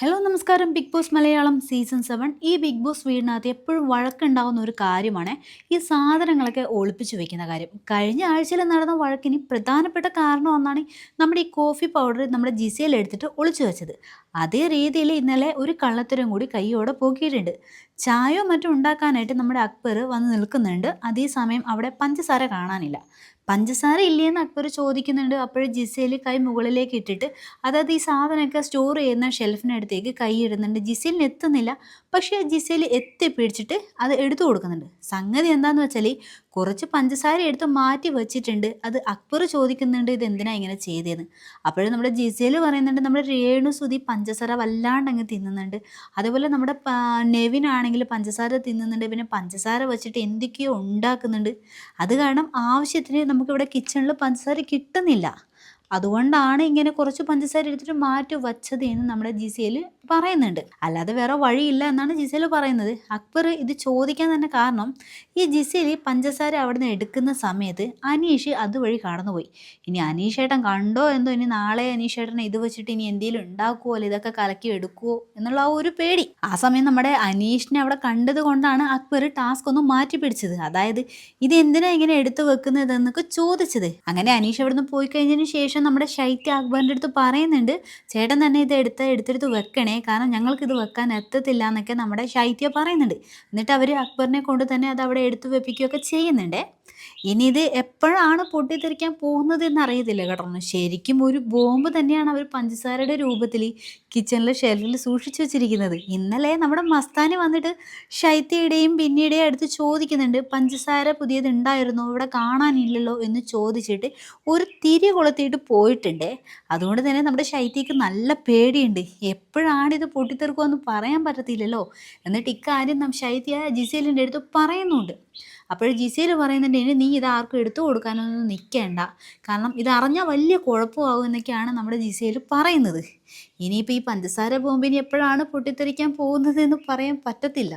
Hello നമസ്കാരം. Big boss Malayalam season 7 ഈ big boss വീടിനകത്ത് എപ്പോഴും വഴക്കുണ്ടാവുന്ന ഒരു കാര്യമാണ് ഈ സാധനങ്ങളൊക്കെ ഒളിപ്പിച്ചു വെക്കുന്ന കാര്യം. കഴിഞ്ഞ ആഴ്ചയിൽ നടന്ന വഴക്കിന് പ്രധാനപ്പെട്ട കാരണം ഒന്നാണ് നമ്മുടെ ഈ കോഫി പൗഡർ നമ്മുടെ ജിസയിൽ എടുത്തിട്ട് ഒളിച്ചു വെച്ചത്. അതേ രീതിയിൽ ഇന്നലെ ഒരു കള്ളത്തരം കൂടി കൈയോടെ പോക്കിയിട്ടുണ്ട്. ചായയോ മറ്റോ ഉണ്ടാക്കാനായിട്ട് നമ്മുടെ അക്ബർ വന്ന് നിൽക്കുന്നുണ്ട്. അതേസമയം അവിടെ പഞ്ചസാര കാണാനില്ല. പഞ്ചസാര ഇല്ലേന്ന് അക്ബർ ചോദിക്കുന്നുണ്ട്. അപ്പോഴും ജിസയിൽ കൈ മുകളിലേക്ക് ഇട്ടിട്ട് അതായത് ഈ സാധനമൊക്കെ സ്റ്റോർ ചെയ്യുന്ന ഷെൽഫിനടുത്തേക്ക് കൈ ഇടുന്നുണ്ട്. ജിസേലിന് എത്തുന്നില്ല. പക്ഷേ ജിസേൽ എത്തി പിടിച്ചിട്ട് അത് എടുത്തു കൊടുക്കുന്നുണ്ട്. സംഗതി എന്താന്ന് വെച്ചാൽ കുറച്ച് പഞ്ചസാര എടുത്ത് മാറ്റി വെച്ചിട്ടുണ്ട്. അത് അക്ബർ ചോദിക്കുന്നുണ്ട് ഇത് എന്തിനാ ഇങ്ങനെ ചെയ്തതെന്ന്. അപ്പോഴും നമ്മുടെ ജിസേൽ പറയുന്നുണ്ട് നമ്മുടെ രേണു സുധി പഞ്ചസാര വല്ലാണ്ട് അങ്ങ് തിന്നുന്നുണ്ട്. അതേപോലെ നമ്മുടെ നെവിനാണെങ്കിൽ പഞ്ചസാര തിന്നുന്നുണ്ട്. പിന്നെ പഞ്ചസാര വെച്ചിട്ട് എന്തൊക്കെയോ ഉണ്ടാക്കുന്നുണ്ട്. അത് കാരണം ആവശ്യത്തിന് നമുക്കിവിടെ കിച്ചണിൽ പഞ്ചസാര കിട്ടുന്നില്ല. അതുകൊണ്ടാണ് ഇങ്ങനെ കുറച്ച് പഞ്ചസാര എടുത്തിട്ട് മാറ്റി വച്ചത് എന്ന് നമ്മുടെ ജിസേൽ പറയുന്നുണ്ട്. അല്ലാതെ വേറെ വഴിയില്ല എന്നാണ് ജിസേൽ പറയുന്നത്. അക്ബർ ഇത് ചോദിക്കാൻ തന്നെ കാരണം ഈ ജിസേൽ പഞ്ചസാര അവിടെ നിന്ന് എടുക്കുന്ന സമയത്ത് അനീഷ് അതുവഴി കടന്നുപോയി. ഇനി അനീഷേട്ടൻ കണ്ടോ എന്തോ, ഇനി നാളെ അനീഷേട്ടനെ ഇത് വെച്ചിട്ട് ഇനി എന്തെങ്കിലും ഉണ്ടാക്കുമോ, ഇതൊക്കെ കലക്കി എടുക്കുമോ എന്നുള്ള ആ ഒരു പേടി. ആ സമയം നമ്മുടെ അനീഷിനെ അവിടെ കണ്ടത് കൊണ്ടാണ് അക്ബർ ടാസ്ക് ഒന്ന് മാറ്റി പിടിച്ചത്. അതായത് ഇത് എന്തിനാ ഇങ്ങനെ എടുത്തു വെക്കുന്നതെന്നൊക്കെ ചോദിച്ചത്. അങ്ങനെ അനീഷ് അവിടെ നിന്ന് പോയി കഴിഞ്ഞതിന് ശേഷം നമ്മുടെ ശൈത്യ അക്ബറിൻ്റെ അടുത്ത് പറയുന്നുണ്ട് ചേട്ടൻ തന്നെ ഇത് എടുത്തെടുത്ത് വെക്കണേ, കാരണം ഞങ്ങൾക്കിത് വെക്കാൻ എത്തത്തില്ല എന്നൊക്കെ നമ്മുടെ ശൈത്യ പറയുന്നുണ്ട്. എന്നിട്ട് അവർ അക്ബറിനെ കൊണ്ട് തന്നെ അത് അവിടെ എടുത്തു വെപ്പിക്കുകയൊക്കെ ചെയ്യുന്നുണ്ട്. ഇനി ഇത് എപ്പോഴാണ് പൊട്ടിത്തെറിക്കാൻ പോകുന്നത് എന്നറിയത്തില്ല കേട്ടോ. ശരിക്കും ഒരു ബോംബ് തന്നെയാണ് അവർ പഞ്ചസാരയുടെ രൂപത്തിൽ കിച്ചണിലെ ഷെൽഫിൽ സൂക്ഷിച്ചു വെച്ചിരിക്കുന്നത്. ഇന്നലെ നമ്മുടെ മസ്താനി വന്നിട്ട് ശൈത്യയുടെയും പിന്നീടെയും അടുത്ത് ചോദിക്കുന്നുണ്ട് പഞ്ചസാര പുതിയത് ഉണ്ടായിരുന്നോ, ഇവിടെ കാണാനില്ലല്ലോ എന്ന് ചോദിച്ചിട്ട് ഒരു തിരി കൊളുത്തിയിട്ട് പോയിട്ടുണ്ട്. അതുകൊണ്ട് തന്നെ നമ്മുടെ ശൈത്യക്ക് നല്ല പേടിയുണ്ട്. എപ്പോഴാണ് ഇത് പൊട്ടിത്തെറിക്കുമെന്ന് പറയാൻ പറ്റത്തില്ലല്ലോ. എന്നിട്ട് ഇക്കാര്യം ശൈത്യ ജിസേലിൻ്റെ അടുത്ത് പറയുന്നുണ്ട്. അപ്പോൾ ജിസേൽ പറയുന്നുണ്ട് ഇനി നീ ഇത് ആർക്കും എടുത്തു കൊടുക്കാനൊന്നും നിൽക്കേണ്ട, കാരണം ഇതറിഞ്ഞാൽ വലിയ കുഴപ്പമാകും എന്നൊക്കെയാണ് നമ്മുടെ ജിസേൽ പറയുന്നത്. ഇനിയിപ്പോൾ ഈ പഞ്ചസാര ബോംബിന് എപ്പോഴാണ് പൊട്ടിത്തെറിക്കാൻ പോകുന്നത് എന്ന് പറയാൻ പറ്റത്തില്ല.